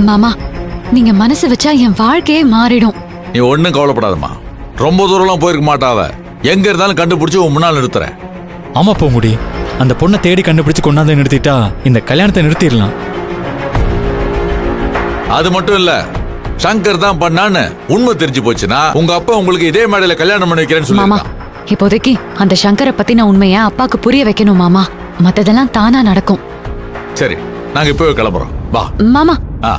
மாமா, நீங்க மனசு வச்சா என் வாழ்க்கையே மாறிடும். நீ ஒன்னும் கவலைப்படாதம்மா. ரொம்ப தூரம்லாம் போயிருக்க மாட்டாவ. எங்க இருந்தாலும் கண்டுபிடிச்சு உன் முன்னால் நிறுத்துறேன். ஆமா பூங்குடி, அந்த பொண்ணை தேடி கண்டுபிடிச்சு கொண்டாந்து நிறுத்திட்டா இந்த கல்யாணத்தை நிறுத்திடலாம். அது மட்டும் இல்ல, சங்கர் தான் பண்ணான்னு உண்மை தெரிஞ்சு போச்சுன்னா உங்க அப்பா உங்களுக்கு இதே மேடையில கல்யாணம் பண்ணி வைக்கிறேன்னு மாமா, சொல்லிருக்கான். இப்போதைக்கு அந்த சங்கரை பத்தின உண்மைய அப்பாக்கு புரிய வைக்கணும் மாமா. மத்ததெல்லாம் தானா நடக்கும். சரி, நாங்க இப்பவே கிளம்புறோம். வா மாமா, ஆ.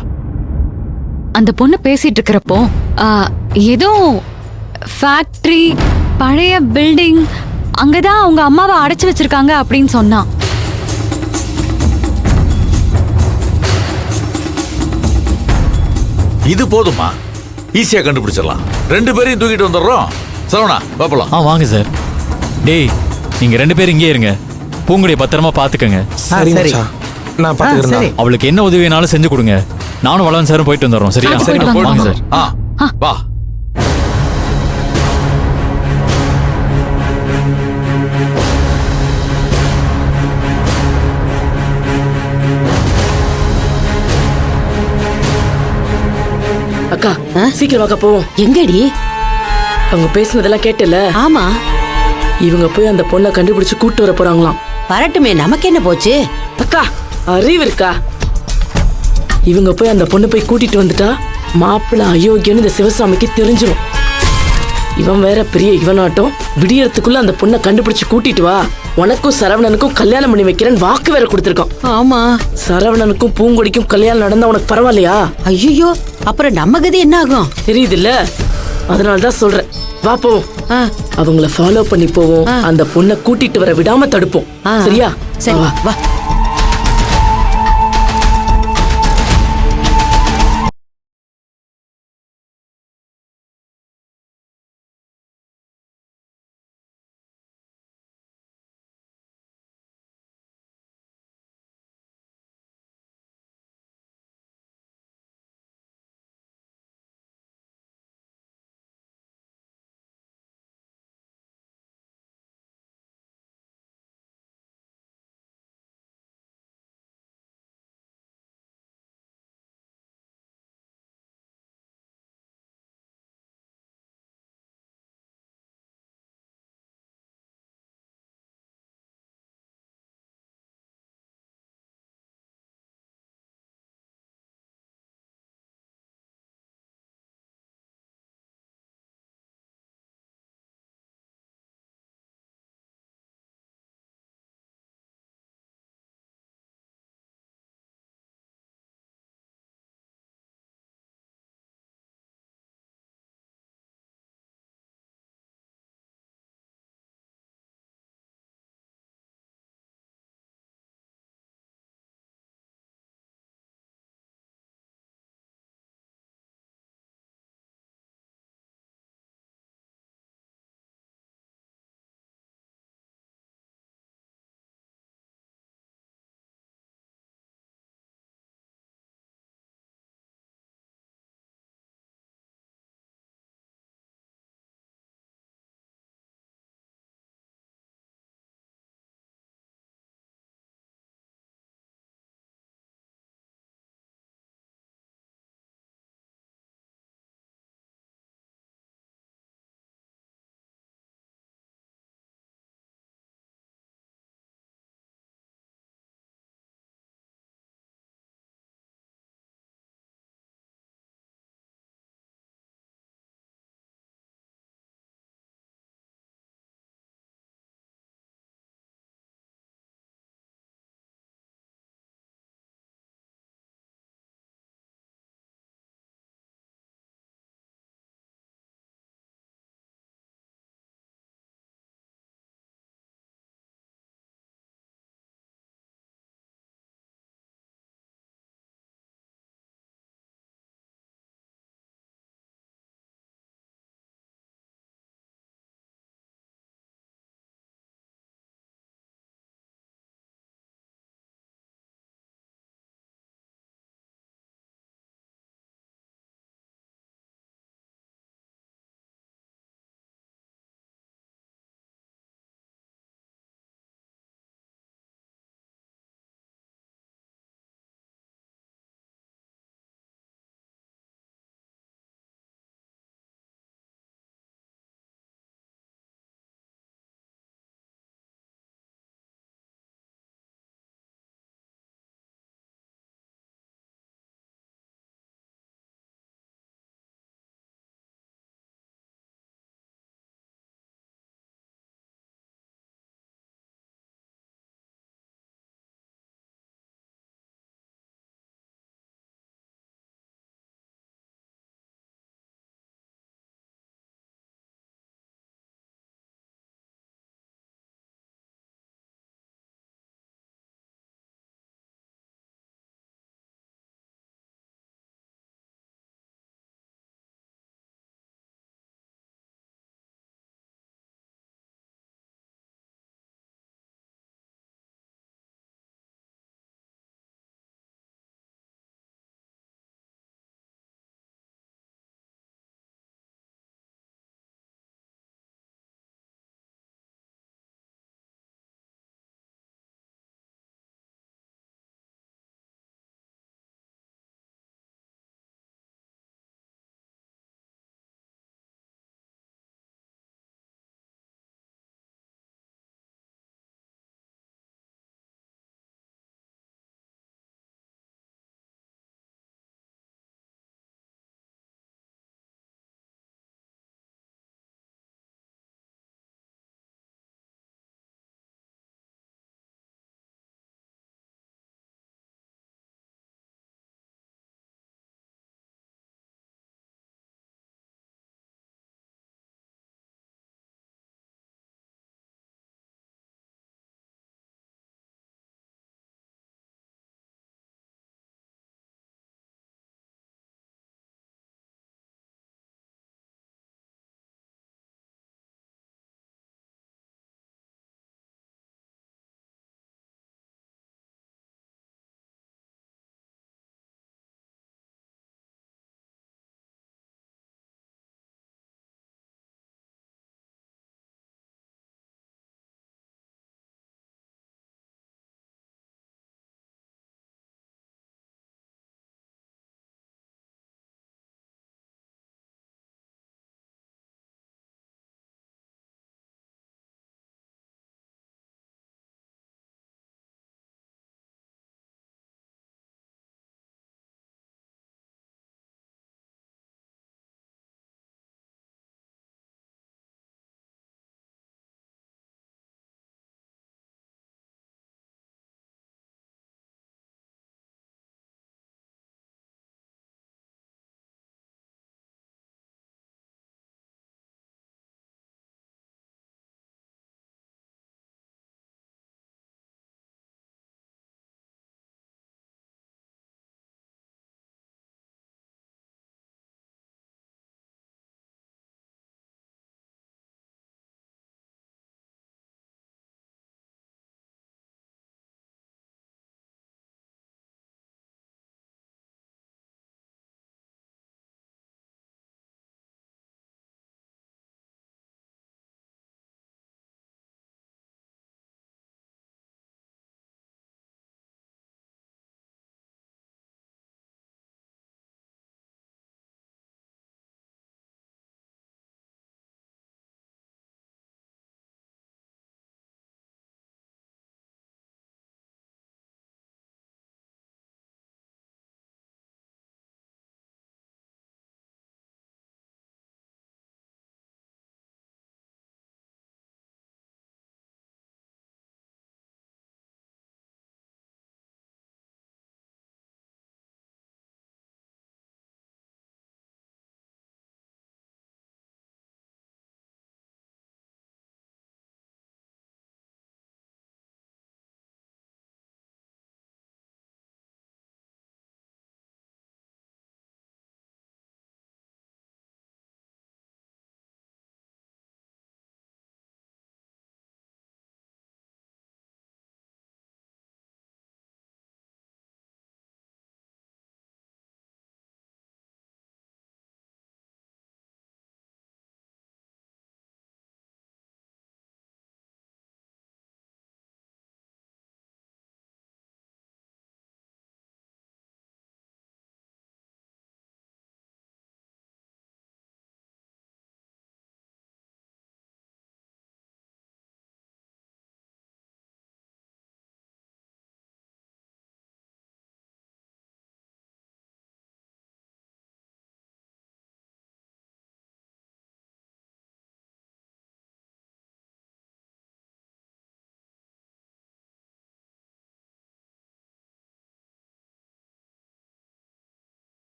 அந்த பொண்ணு பேசிட்டு இருக்கிறப்போ ஏதோ ஃபேக்டரி, பழைய பில்டிங், அங்கதான் அவங்க அம்மாவை அடைச்சு வச்சிருக்காங்க அப்படின்னு சொன்னா. இது போதுமா? ஈஸியா கண்டுபிடிச்சிடலாம். 2 பேரையும் தூக்கிட்டு வந்துடுறோம். சரவணா, பாப்பலாம். வாங்க சார். டேய், நீங்க 2 பேரும் இங்கே இருங்க. பூங்குடியை பத்திரமா பாத்துக்கங்க. சரி மச்சான், நான் பாத்துக்கிறேன். அவளுக்கு என்ன உதவி வேணாலும் செஞ்சு கொடுங்க. நானும் வளவன் சாரும் போயிட்டு வந்துடுறோம். சரியா? போயிட்டு வாங்க. வாங்க சார். வா. அக்கா, சீக்கிரம் வாக்கா போவோம். எங்கடி? அவங்க பேசுனதெல்லாம் கேட்டல? ஆமா. இவங்க போய் அந்த பொண்ணை கண்டுபிடிச்சு கூட்டு வர போறாங்களாம். வரட்டுமே, நமக்கு என்ன போச்சு? அக்கா, அறிவு இருக்கா? இவங்க போய் அந்த பொண்ணை போய் கூட்டிட்டு வந்துட்டா மாப்பிள்ள அயோக்கியன்னு இந்த சிவசாமிக்கு தெரிஞ்சிடும். இவன் வேற பெரிய இவனாட்டம். விடியறதுக்குள்ள அந்த பொண்ணை கண்டுபிடிச்சு கூட்டிட்டு வா, உனக்கும் சரவணனுக்கும் கல்யாணம் பண்ணி வைக்கிறேன்னு வாக்கு வேற கொடுத்திருக்கான். ஆமா. சரவணனுக்கும் பூங்கொடிக்கும் கல்யாணம் நடந்தா உனக்கு பரவாயில்லையா? ஐயோ, அப்புறம் நம்ம கதி என்ன ஆகும்? தெரியுதுல்ல, அதனாலதான் சொல்றேன். வா போவோம். அவங்கள ஃபாலோ பண்ணி போவோம். அந்த பொண்ணை கூட்டிட்டு வர விடாம தடுப்போம். சரியா? சரி, வா.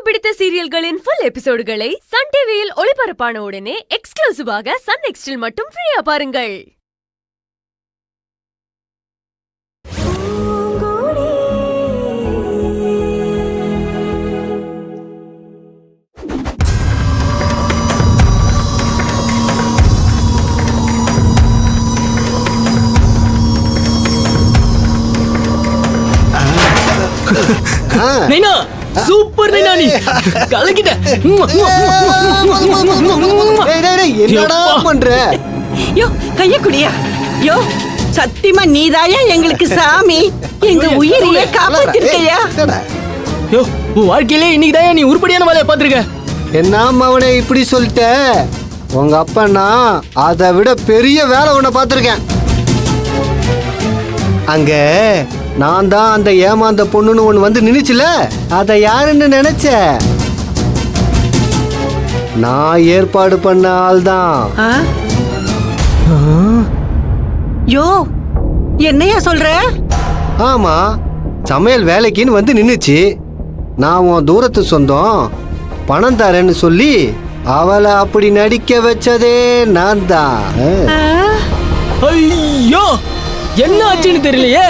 பிடித்த சீரியல்களின் ஃபுல் எபிசோடுகளை சன் டிவியில் ஒளிபரப்பான உடனே எக்ஸ்க்ளூசிவாக சன் நெக்ஸ்டில் மட்டும் ஃப்ரீயா பாருங்கள். நைனா சூப்பர் நைனா நீ கலக்கிட்ட. என்னடா பண்ற? யோ கைய குடியா. யோ சத்தியமா நீதாயா எங்களுக்கு சாமி. எங்க உயிரையே காப்பாத்திருக்கையா. யோ உன் வாழ்க்கையிலே இன்னைக்குதான் நீ உருப்படியான வேலையை பார்த்திருக்க. என்ன அவனை இப்படி சொல்லிட்ட? உங்க அப்பா அதை விட பெரிய வேலை ஒண்ண பார்த்திருக்கேன். அங்க நான் தான் அந்த ஏமாந்த பொண்ணுன்னு ஒண்ணு வந்து நின்னுச்சுல, அதை யாருன்னு நினைச்ச? நான் ஏற்பாடு பண்ண ஆள் தான். யோ என்னையா சொல்ற? ஆமா, சமையல் வேலைக்குன்னு வந்து நின்னுச்சு. நான் உன் தூரத்து சொந்தம், பணம் தரேன்னு சொல்லி அவளை அப்படி நடிக்க வச்சதே நான் தான். ஐயோ என்ன ஆச்சுன்னு தெரியலையே.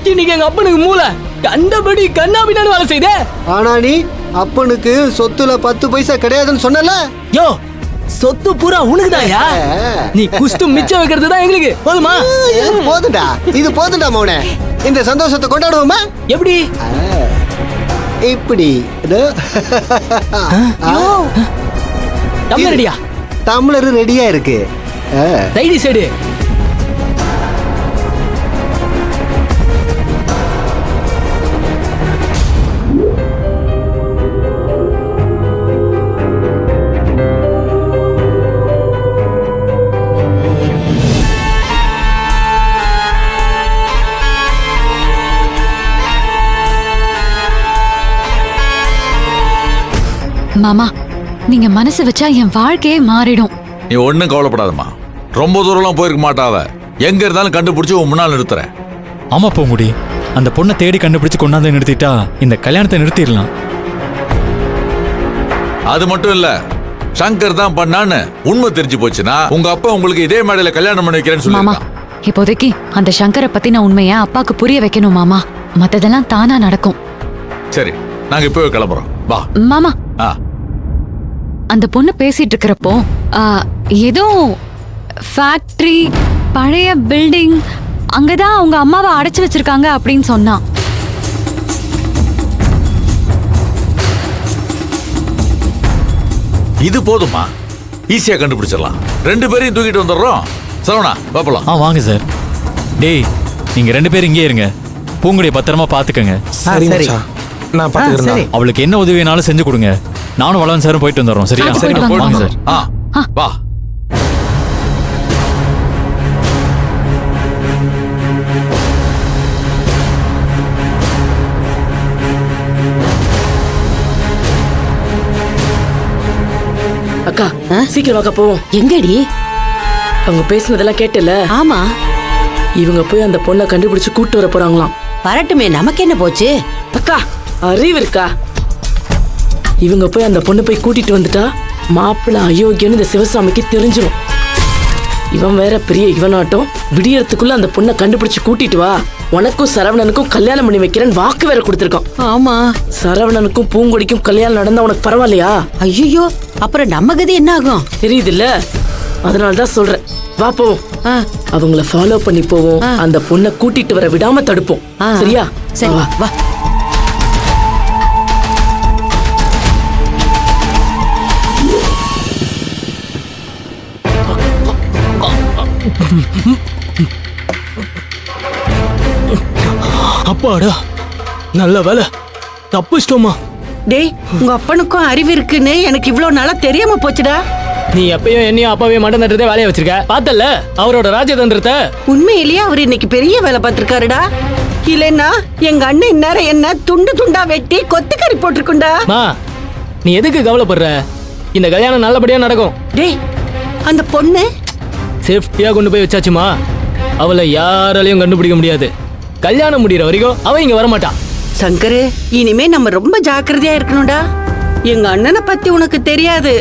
இன்னைக்கு எங்க அப்பனுக்கு மூளை கண்டபடி கண்ணாபின்னு வேலை செய்தே. ஆனா நீ அப்பனுக்கு சொத்துல 10 பைசா கிடையாதுன்னு சொன்னல. யோ சொத்து பூரா உனக்குதாயா? நீ குஸ்து மிச்சம் வைக்கிறது தான் எங்களுக்கு போதுமா? போதுண்டா, இது போதுண்டா மௌனே. இந்த சந்தோஷத்தை கொண்டாடுவோமா? எப்படி? இப்படி டம்ளர் ரெடியா? டம்ளர் ரெடியா இருக்கு. ரைடி சைடு. மாமா, நீங்க மனசு வச்சா என் வாழ்க்கையே மாறிடும். நீ ஒண்ணும் கவலைப்படாதம்மா. ரொம்ப தூரம்லாம் போயிருக்க மாட்டாவ. எங்க இருந்தாலும் கண்டுபிடிச்சு உன் முன்னால் நிறுத்துறேன். ஆமா பூங்குடி, அந்த பொண்ணை தேடி கண்டுபிடிச்சு கொண்டாந்து நிறுத்திட்டா இந்த கல்யாணத்தை நிறுத்திடலாம். அது மட்டும் இல்ல, சங்கர் தான் பண்ணான்னு உண்மை தெரிஞ்சு போச்சுன்னா உங்க அப்பா உங்களுக்கு இதே மேடையில கல்யாணம் பண்ணி வைக்கிறேன்னு மாமா, சொல்லிருக்கான். இப்போதைக்கு அந்த சங்கரை பத்தின உண்மைய அப்பாக்கு புரிய வைக்கணும் மாமா. மத்ததெல்லாம் தானா நடக்கும். சரி, நாங்க இப்பவே கிளம்புறோம். வா மாமா. அந்த பொண்ணு பேசிட்டு இருக்கிறப்போ ஏதோ ஃபேக்டரி, பழைய பில்டிங், அங்கதான் அவங்க அம்மாவை அடைச்சு வச்சிருக்காங்க அப்படின்னு சொன்னா. இது போதுமா? ஈஸியா கண்டுபிடிச்சிடலாம். 2 பேரையும் தூக்கிட்டு வந்துடுறோம். சரவணா பாப்பலாம். வாங்க சார். டேய் நீங்க 2 பேரும் இங்கே இருங்க. பூங்குடியை பத்திரமா பாத்துக்கங்க. சரி மச்சான், நான் பாத்துக்கிறேன். அவளுக்கு என்ன உதவி வேணாலும் செஞ்சு கொடுங்க. நானும் வளவன் சாரும் போயிட்டு வந்துடுறோம். சரியா? வாங்க சார். வா. அக்கா சீக்கிரம் வாக்கா போவோம். எங்கடி? அவங்க பேசினதெல்லாம் கேட்டல. ஆமா, இவங்க போய் அந்த பொண்ணை கண்டுபிடிச்சு கூட்டு வர போறாங்களாம். வரட்டுமே, நமக்கு என்ன போச்சு? அக்கா அறிவு இருக்கா? இவங்க போய் அந்த பொண்ணு போய் கூட்டிட்டு வந்துட்டா மாப்பிள்ள அயோக்கியன்னு இந்த சிவசாமிக்கு தெரிஞ்சிடும். இவன் வேற பெரிய இவனாட்டம். விடியறதுக்குள்ள அந்த பொண்ணை கண்டுபிடிச்சு கூட்டிட்டு வா, உனக்கும் சரவணனுக்கும் கல்யாணம் பண்ணி வைக்கிறேன்னு வாக்கு வேற கொடுத்திருக்கான். ஆமா, சரவணனுக்கும் பூங்கொடிக்கும் கல்யாணம் நடந்தா உனக்கு பரவாயில்லையா? ஐயோ அப்புறம் நம்ம கதி என்ன ஆகும்? தெரியுது இல்ல, அதனாலதான் சொல்றேன். வா போவோம். அவங்கள ஃபாலோ பண்ணி போவோம். அந்த பொண்ணை கூட்டிட்டு வர விடாம தடுப்போம். சரியா? சரி வா. அப்பாடா நல்ல வேலை தப்புச்சிட்டோமா. டேய் உங்க அப்பனுக்கும் அறிவு இருக்குன்னு எனக்கு இவ்வளவு நாளா தெரியாம போச்சுடா. நீ எப்பயும் என்னையும் அப்பாவே மட்டன் தட்டுறதே வேலையை வச்சிருக்க. பார்த்தல அவரோட ராஜதந்திரத்தை. உண்மையிலேயே அவர் இன்னைக்கு பெரிய வேலை பார்த்திருக்காருடா. இல்லைன்னா எங்க அண்ணன் இந்நேரம் என்ன துண்டு துண்டா வெட்டி கொத்துக்கறி போட்டிருக்குண்டா. நீ எதுக்கு கவலைப்படுற? இந்த கல்யாணம் நல்லபடியா நடக்கும். டேய் அந்த பொண்ணு சேஃப்டியா கொண்டு போய் வச்சாச்சுமா. அவளை யாராலையும் கண்டுபிடிக்க முடியாது. கல்யாணம் முடிகிற வரைக்கும் அவ இங்க வரமாட்டா. சங்கரு, இனிமே நம்ம ரொம்ப ஜாக்கிரதையா இருக்கணும்டா. எங்க அண்ணனை பத்தி உனக்கு தெரியாது.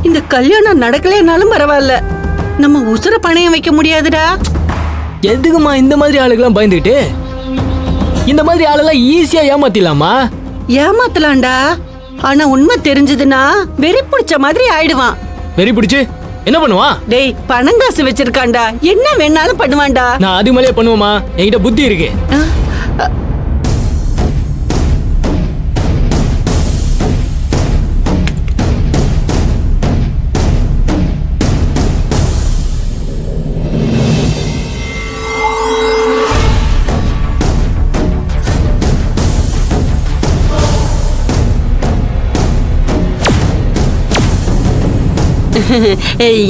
இந்த கல்யாணம் நடக்கலைனாலும் பரவாயில்ல, நம்ம உசுர பணையம் வைக்க முடியாதுடா. எதுக்குமா இந்த மாதிரி ஆளுக்கெல்லாம் பயந்துட்டு? இந்த மாதிரி ஆளெல்லாம் ஈஸியா ஏமாத்திடலாமா? ஏமாத்தலாம்டா, ஆனா உண்மை தெரிஞ்சதுன்னா வெறி பிடிச்ச மாதிரி ஆயிடுவான். வெறி பிடிச்சு என்ன பண்ணுவான்? டேய், பணங்காசு வச்சிருக்கான்டா, என்ன வேணாலும் பண்ணுவான்டா. நான் அது மேலே பண்ணுவோமா? என்கிட்ட புத்தி இருக்கு.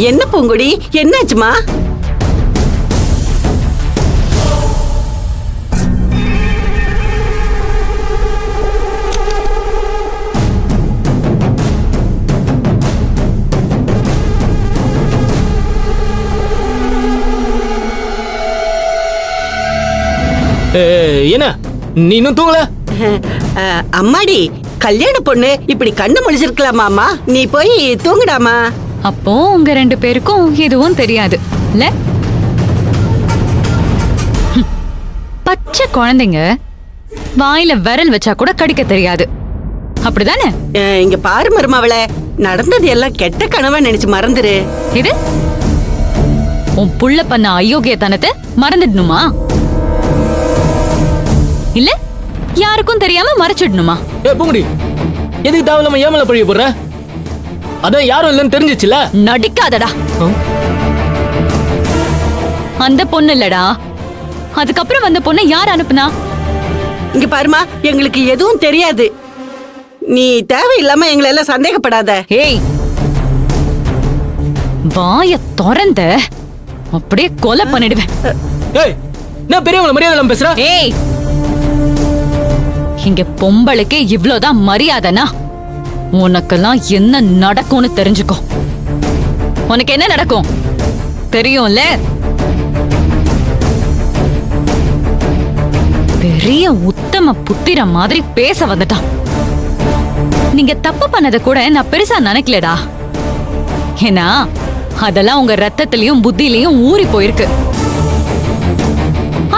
என்ன பூங்குடி, என்னாச்சுமா? என்ன நீ இன்னும் தூங்கல? அம்மாடி, கல்யாண பொண்ணு இப்படி கண்ணு முழிச்சிருக்கலாமாமா? நீ போய் தூங்குடாமா. அப்போ உங்க 2 பேருக்கும் எதுவும் தெரியாது இல்ல? பச்சை குழந்தைங்க வாயில விரல் வச்சா கூட கடிக்க தெரியாது, அப்படிதானே? இங்க பாரு மருமவளே, நடந்தது எல்லாம் கெட்ட கனவா நினைச்சு மறந்துரு. இது உன் புள்ள பண்ண அயோக்கியத்தனத்தை மறந்துடணுமா? இல்ல யாருக்கும் தெரியாம மறைச்சிடணுமா? பூங்குடி, எதுக்கு தேவையில்லாம ஏமல பழிய போடுற? அதான் யாரும் இல்லைன்னு தெரிஞ்சிச்சுல. நடிக்காதடா. அந்த பொண்ணு இல்லடா, அதுக்கப்புறம் வந்த பொண்ணை யார் அனுப்புனா? இங்க பாருமா, எங்களுக்கு எதுவும் தெரியாது. நீ தேவையில்லாம எங்களை எல்லாம் சந்தேகப்படாத. ஏய், வாய திறந்த அப்படியே கொலை பண்ணிடுவேன். ஏய், நான் பெரியவங்கள மரியாதை இல்லாம பேசுற? ஏய், இங்க பொம்பளுக்கு இவ்ளோதான் மரியாதைனா உனக்கெல்லாம் என்ன நடக்கும்னு தெரிஞ்சுக்கோ. உனக்கு என்ன நடக்கும் தெரியும்ல? பெரிய உத்தம புத்திர மாதிரி பேச வந்துட்டான். நீங்க தப்பு பண்ணத கூட நான் பெருசா நினைக்கலடா. ஏன்னா அதெல்லாம் உங்க ரத்தத்திலயும் புத்தியிலயும் ஊறி போயிருக்கு.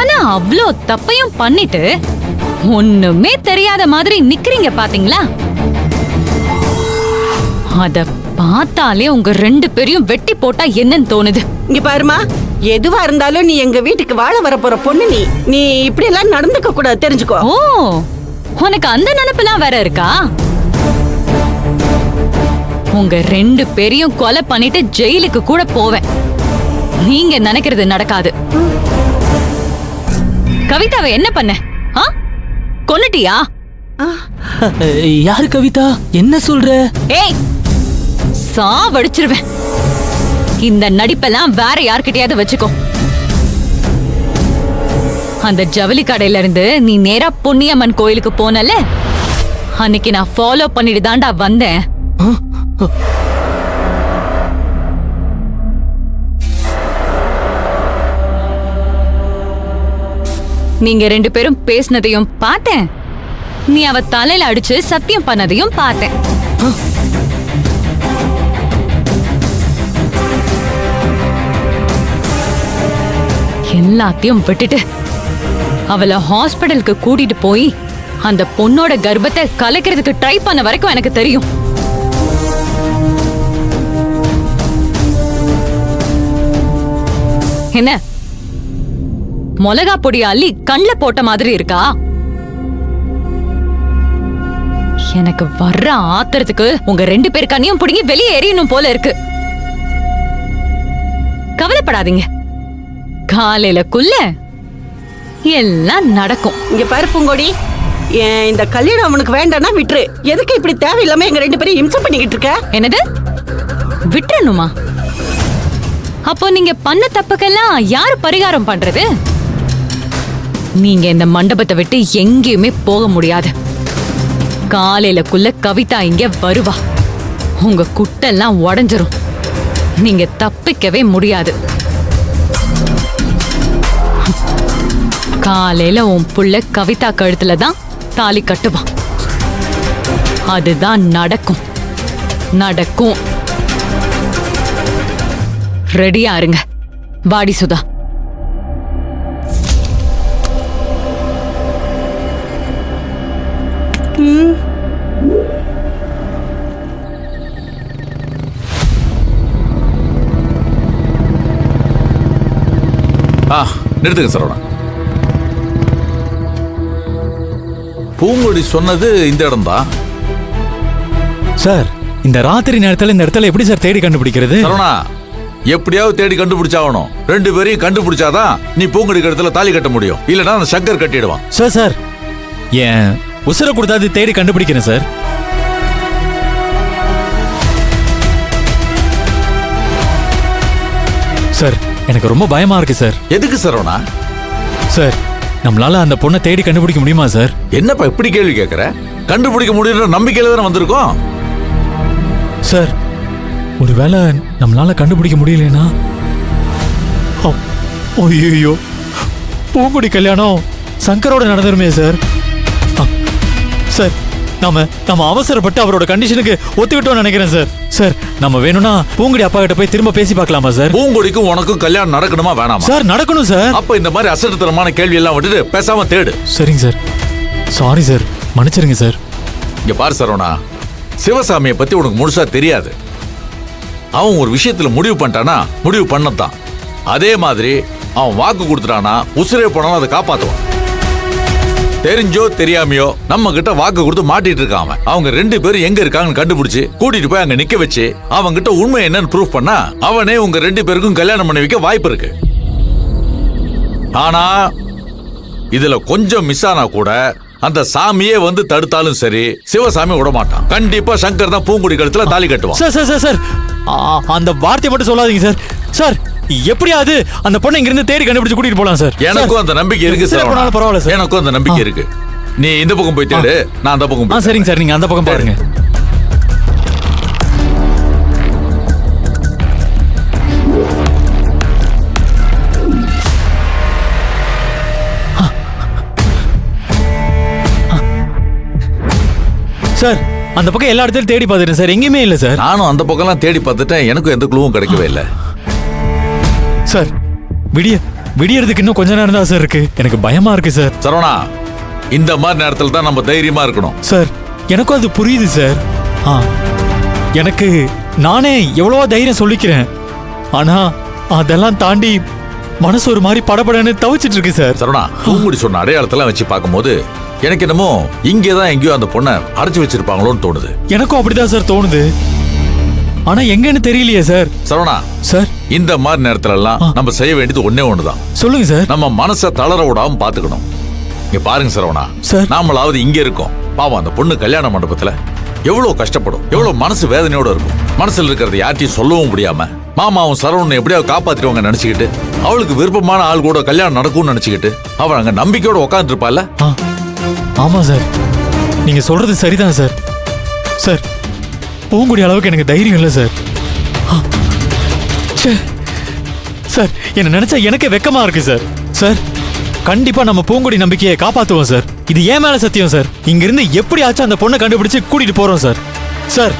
ஆனா அவ்ளோ தப்பையும் பண்ணிட்டு ஒண்ணுமே தெரியாத மாதிரி நிக்கிறீங்க பாத்தீங்களா? அத பார்த்தாலே உங்க 2 பேரையும் வெட்டி போட்டா என்னன்னு தோணுது. இங்க பாருமா, எதுவா இருந்தாலும் நீ எங்க வீட்டுக்கு வாழ வர போற பொண்ணு. நீ இப்படி எல்லாம் நடந்துக்க கூடாது, தெரிஞ்சுக்கோ. ஓ, உனக்கு அந்த நினைப்பெல்லாம் வேற இருக்கா? உங்க 2 பேரையும் கொலை பண்ணிட்டு ஜெயிலுக்கு கூட போவேன். நீங்க நினைக்கிறது நடக்காது. கவிதாவை என்ன பண்ண? கொன்னுட்டியா? யாரு கவிதா? என்ன சொல்ற? ஏய், சாவடிச்சிருவேன். இந்த நடிப்பெல்லாம் வேற யார்கிட்டயாவது வச்சுக்கோ. அந்த ஜவுளி கடையில இருந்து நீ நேரா பொன்னியம்மன் கோயிலுக்கு போனல, அன்னைக்கு நான் ஃபாலோ பண்ணிட்டு தான்டா வந்தேன். நீங்க 2 பேரும் பேசினதையும் பார்த்தேன். நீ அவ தலையில அடிச்சு சத்தியம் பண்ணதையும் பார்த்தேன். எல்லாத்தையும் விட்டுட்டு அவளை ஹாஸ்பிடலுக்கு கூட்டிட்டு போய் அந்த பொண்ணோட கர்ப்பத்தை கலைக்கிறதுக்கு ட்ரை பண்ண வரைக்கும் எனக்கு தெரியும். என்ன மிளகா பொடி அள்ளி கண்ல போட்ட மாதிரி இருக்கா? எனக்கு வர்ற ஆத்திரத்துக்கு உங்க 2 பேர் கண்ணையும் பிடிங்கி வெளியே எறியணும் போல இருக்கு. கவலைப்படாதீங்க, காலையிலக்குள்ள எல்லாம் நடக்கும். இங்க பாரு பூங்கொடி, இந்த கல்யாணம் அவனுக்கு வேண்டாம்னா விட்டுரு. எதுக்கு இப்படி தேவையில்லாம எங்க 2 பேரையும் இம்சம் பண்ணிக்கிட்டு இருக்க? என்னது விட்டுறணுமா? அப்போ நீங்க பண்ண தப்புக்கெல்லாம் யாரு பரிகாரம் பண்றது? நீங்க இந்த மண்டபத்தை விட்டு எங்கேயுமே போக முடியாது. காலையிலக்குள்ள கவிதா இங்க வருவா. உங்க குட்டெல்லாம் உடைஞ்சிரும். நீங்க தப்பிக்கவே முடியாது. காலையில உன் புள்ள கவிதா கழுத்துல தான் தாலி கட்டுவான். அதுதான் நடக்கும். நடக்கும். ரெடியா இருங்க. வாடி சுதா. நிறுத்துங்க சரவணா. பூங்கொடி சொன்னது இந்த இடம் தான். சார், இந்த ராத்திரி நேரத்துல இந்த இடத்துல எப்படி சார் தேடி கண்டுபிடிக்கிறது? சரவணா, எப்படியாவது தேடி கண்டுபிடிச்சாகணும். 2 பேரையும் கண்டுபிடிச்சாதான் நீ பூங்கொடி இடத்துல தாலி கட்ட முடியும். இல்லனா அந்த சங்கர் கட்டிடுவான். சார் ஏன் உசுர கொடுத்தாது தேடி கண்டுபிடிக்கிறேன் சார். சார், எனக்கு ரொம்ப பயமா இருக்கு சார். எதுக்கு சரவணா? சார், நம்மளால அந்த பொண்ணை தேடி கண்டுபிடிக்க முடியுமா சார்? என்னப்பா இப்படி கேள்வி கேட்கற? கண்டுபிடிக்க முடியுன்ற நம்பிக்கையில தானே வந்திருக்கோம். சார், ஒருவேளை நம்மளால கண்டுபிடிக்க முடியலனா, ஐயோ, பூங்குடி கல்யாணம் சங்கரோட நடந்துருமே சார். சார், நம்ம அவசரப்பட்டு அவரோட கண்டிஷனுக்கு ஒத்துக்கிட்டோம் நினைக்கிறேன் சார். சார், நம்ம வேணும்னா பூங்குடி அப்பா கிட்ட போய் திரும்ப பேசி பார்க்கலாமா சார்? பூங்குடிக்கும் உனக்கும் கல்யாணம் நடக்கணுமா வேணாமா? சார், நடக்கணும் சார். அப்ப இந்த மாதிரி அசட்டுத்தனமான கேள்வி எல்லாம் விட்டுட்டு பேசாம தேடு. சரிங்க சார். சாரி சார், மன்னிச்சிருங்க சார். இங்க பாரு சரவணா, சிவசாமியை பத்தி உனக்கு முழுசா தெரியாது. அவன் ஒரு விஷயத்துல முடிவு பண்ணிட்டானா முடிவு பண்ணதான். அதே மாதிரி அவன் வாக்கு கொடுத்துட்டானா உசுரே போனாலும் அதை காப்பாத்துவான். தெரிஞ்சோ தெரியாமையோ நம்ம கிட்ட வாக்கு கொடுத்து மாட்டிட்டு இருக்கான். அவங்க 2 பேரும் எங்க இருக்காங்கன்னு கண்டுபிடிச்சு கூட்டிட்டு போய் அங்க நிக்க வச்சு அவங்க கிட்ட உண்மை என்னன்னு ப்ரூஃப் பண்ணா அவனே உங்க 2 பேருக்கும் கல்யாணம் பண்ணி வைக்க வாய்ப்பு இருக்கு. ஆனா இதுல கொஞ்சம் மிஸ் ஆனா கூட அந்த சாமியே வந்து தடுத்தாலும் சரி சிவசாமி விட மாட்டான். கண்டிப்பா சங்கர் தான் பூங்குடி கழுத்துல தாலி கட்டுவான். சார் சார் சார் சார், அந்த வார்த்தையை மட்டும் சொல்லாதீங்க சார். சார், எப்படியாவது அந்த பொண்ணை இங்க இருந்து தேடி கண்டுபிடிச்சு கூட்டிட்டு போலாம் சார். எனக்கும் அந்த நம்பிக்கை இருக்கு சார். பரவாயில்ல சார். எனக்கும் அந்த நம்பிக்கை இருக்கு. நீ இந்த பக்கம் போய் தேடு, நான் அந்த பக்கம் போய். சரிங்க சார், நீங்க அந்த பக்கம் பாருங்க. சார், அந்த பக்கம் எல்லா இடத்துலயும் தேடி பார்த்துட்டேன் சார், எங்கேயுமே இல்லை சார். நானும் அந்த பக்கம்லாம் தேடி பார்த்துட்டேன், எனக்கும் எந்த குழுவும் கிடைக்கவே இல்லை. சார், விடியறதுக்கு இன்னும் கொஞ்ச நேரம் தான் சார் இருக்கு. எனக்கு பயமா இருக்கு சார். சரவணா, இந்த மாதிரி நேரத்துல தான் நம்ம தைரியமா இருக்கணும். சார், எனக்கும் அது புரியுது சார். எனக்கு நானே எவ்வளவோ தைரியம் சொல்லிக்கிறேன். ஆனா அதெல்லாம் தாண்டி மனசு ஒரு மாதிரி படபடன்னு தவிச்சிட்டு இருக்கு சார். சரவணா, பூங்குடி சொன்ன அடையாளத்தெல்லாம் வச்சு பார்க்கும்போது எனக்கு என்னமோ இங்கேதான் எங்கேயோ அந்த பொண்ணை அடைச்சு வச்சிருப்பாங்களோன்னு தோணுது. எனக்கும் அப்படிதான் சார் தோணுது. ஆனா எங்கன்னு தெரியலையே சார். சரவணா சார், இந்த மாதிரி நேரத்துல எல்லாம் நம்ம செய்ய வேண்டியது ஒண்ணே ஒண்ணுதான். சொல்லுங்க சார். நம்ம மனசை தளர விடாம பாத்துக்கணும். இங்க பாருங்க சரவணா, சார், நாமளாவது இங்க இருக்கோம். பாவம் அந்த பொண்ணு கல்யாண மண்டபத்துல எவ்வளவு கஷ்டப்படும், எவ்வளவு மனசு வேதனையோட இருக்கும். மனசுல இருக்கிறத யார்ட்டையும் சொல்லவும் முடியாம மாமாவும் சரவணனை எப்படியாவது காப்பாத்திடுவாங்க நினைச்சுக்கிட்டு அவளுக்கு விருப்பமான ஆள் கூட கல்யாணம் நடக்கும்னு நினைச்சுக்கிட்டு அவள் அங்க நம்பிக்கையோட உட்காந்துட்டு இருப்பாள். ஆமா சார், நீங்க சொல்றது சரிதான் சார். சார், பூங்குடி அளவுக்கு எனக்கு தைரியம் இல்லை சார். சார், என்ன நினைச்சா எனக்கே வெக்கமா இருக்கு சார். சார், கண்டிப்பா நம்ம பூங்குடி நம்பிக்கையை காப்பாத்துவோம் சார். இது ஏன் மேல சத்தியம் சார். இங்க இருந்து எப்படியாச்சும் அந்த பொண்ணை கண்டுபிடிச்சு கூட்டிட்டு போறோம் சார். சார்,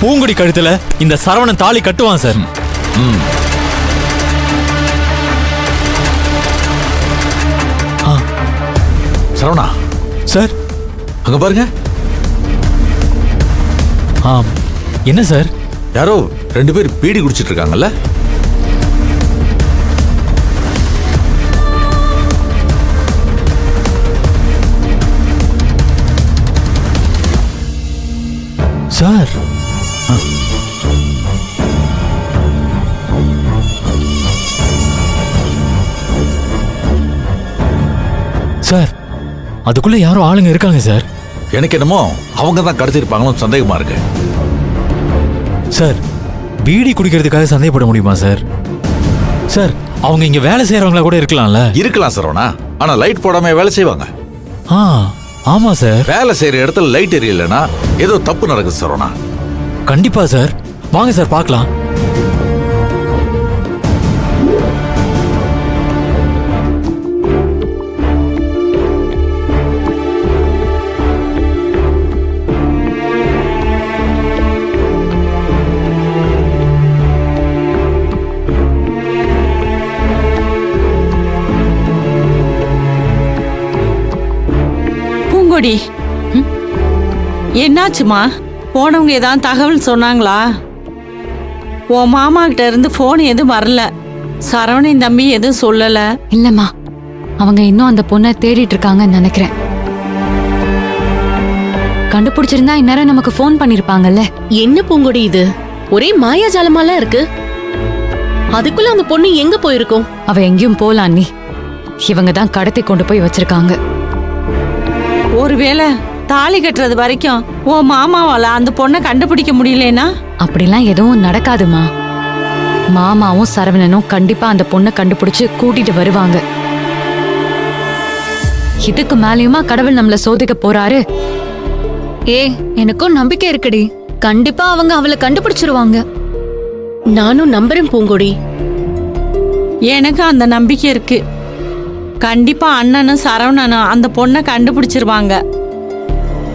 பூங்குடி கழுத்துல இந்த சரவணன் தாலி கட்டுவான் சார். சரவணா சார், அங்க பாருங்க. என்ன சார்? யாரோ 2 பேர் பீடி குடிச்சிட்டு இருக்காங்கல்ல? சார், சார், அதுக்குள்ள யாரோ ஆளுங்க இருக்காங்க சார். எனக்கு என்னமோ அவங்க தான் கடத்திருப்பாங்களோ சந்தேகமா இருக்கு. சார், பீடி குடிக்கிறதுக்காக சந்தேகப்பட முடியுமா சார்? சார், அவங்க இங்க வேலை செய்யறவங்களா கூட இருக்கலாம்ல? இருக்கலாம் சரவணா, ஆனா லைட் போடாம வேலை செய்வாங்க. ஆமா சார். வேலை செய்யற இடத்துல லைட் எரியலனா ஏதோ தப்பு நடக்குது சரவணா. கண்டிப்பா சார், வாங்க சார் பார்க்கலாம். பூங்கொடி, என்னாச்சுமா? போனவங்க ஏதாவது தகவல் சொன்னாங்களா? உன் மாமா கிட்ட இருந்து போன் எதுவும் வரல, சரவணன் தம்பி எதுவும் சொல்லல. இல்லம்மா, அவங்க இன்னும் அந்த பொண்ணை தேடிட்டு இருக்காங்கன்னு நினைக்கிறேன். கண்டுபிடிச்சிருந்தா இந்நேரம் நமக்கு ஃபோன் பண்ணிருப்பாங்கல்ல. என்ன பூங்கொடி இது? ஒரே மாயாஜாலமாலாம் இருக்கு. அதுக்குள்ள அந்த பொண்ணு எங்க போயிருக்கும்? அவ எங்கேயும் போலாம் அண்ணி. இவங்க தான் கடத்தி கொண்டு போய் வச்சிருக்காங்க. ஒருவேளை தாலி கட்டுறது வரைக்கும் உன் மாமாவால அந்த பொண்ணை கண்டுபிடிக்க முடியலனா? அப்படிலாம் எதுவும் நடக்காதுமா. மாமாவும் சரவணனும் கண்டிப்பா அந்த பொண்ணை கண்டுபிடிச்சு கூட்டிட்டு வருவாங்க. இதுக்கு மேலயுமா கடவுள் நம்மள சோதிக்க போறாரு? எனக்கும் நம்பிக்கை இருக்குடி. கண்டிப்பா அவங்க அவளை கண்டுபிடிச்சிருவாங்க. நானும் நம்புறேன் பூங்கொடி. எனக்கு அந்த நம்பிக்கை இருக்கு. கண்டிப்பா அண்ணனும் சரவணனும் அந்த பொண்ணை கண்டுபிடிச்சிருவாங்க.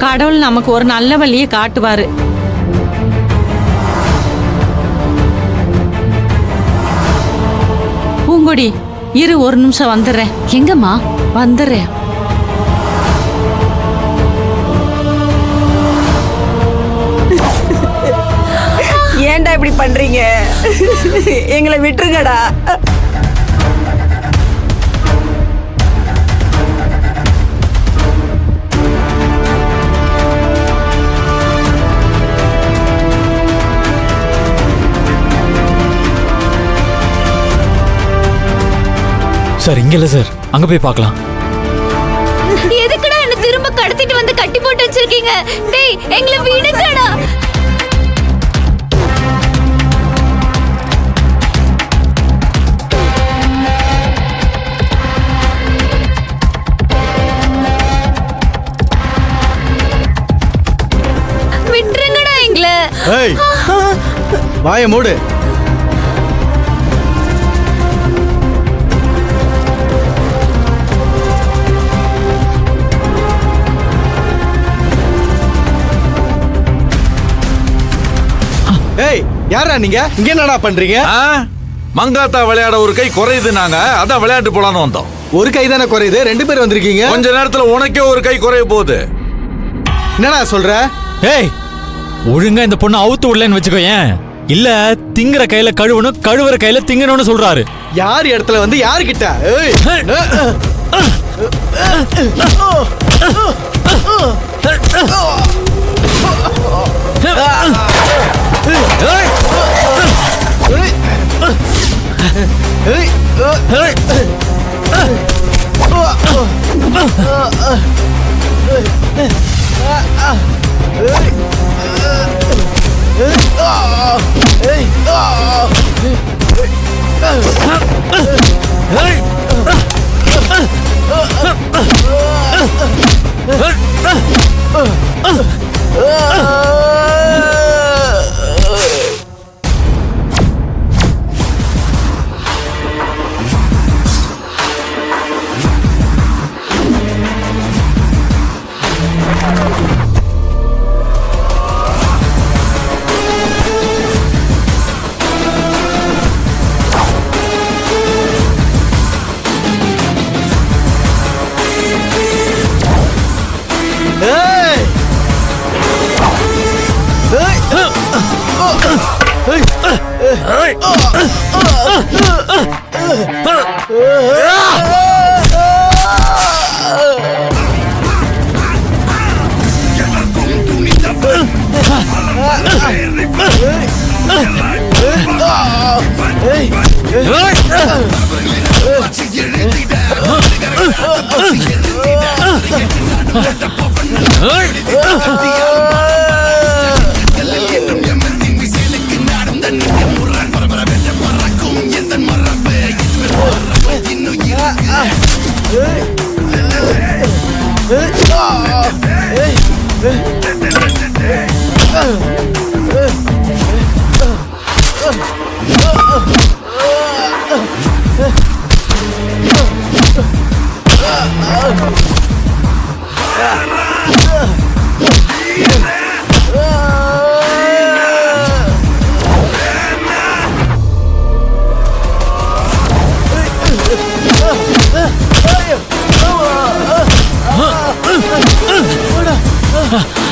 கடவுள் நமக்கு ஒரு நல்ல வழியை காட்டுவாரு. பூங்கொடி, இரு, ஒரு நிமிஷம் வந்துடுறேன். எங்கம்மா? வந்துடுறேன். ஏன்டா இப்படி பண்றீங்க? எங்களை விட்டுருங்கடா. சார் இங்க இல்ல சார், அங்க போய் பார்க்கலாம். எதுக்குடா என்ன திரும்ப கடத்திட்டு வந்து கட்டி போட்டு வச்சிருக்கீங்க? டேய், எங்களை விடுங்கடா. விட்டுருங்கடா எங்களை. ஏய், வாயை மூடு. ஏய், யாரா நீங்க? இங்க என்னடா பண்றீங்க? மங்காத்தா விளையாட ஒரு கை குறையுது, நாங்க அதான் விளையாட்டு போலான்னு வந்தோம். ஒரு கை தானே குறையுது, 2 பேர் வந்திருக்கீங்க. கொஞ்ச நேரத்துல உனக்கே ஒரு கை குறைய போகுது. என்னடா சொல்ற? ஏய், ஒழுங்கா இந்த பொண்ணை அவுத்து விடலன்னு வச்சுக்கோ. ஏன் இல்ல திங்கிற கையில கழுவணும், கழுவுற கையில திங்கணும்னு சொல்றாரு. யார் இடத்துல வந்து யாருக்கிட்ட? ஏய், ஆ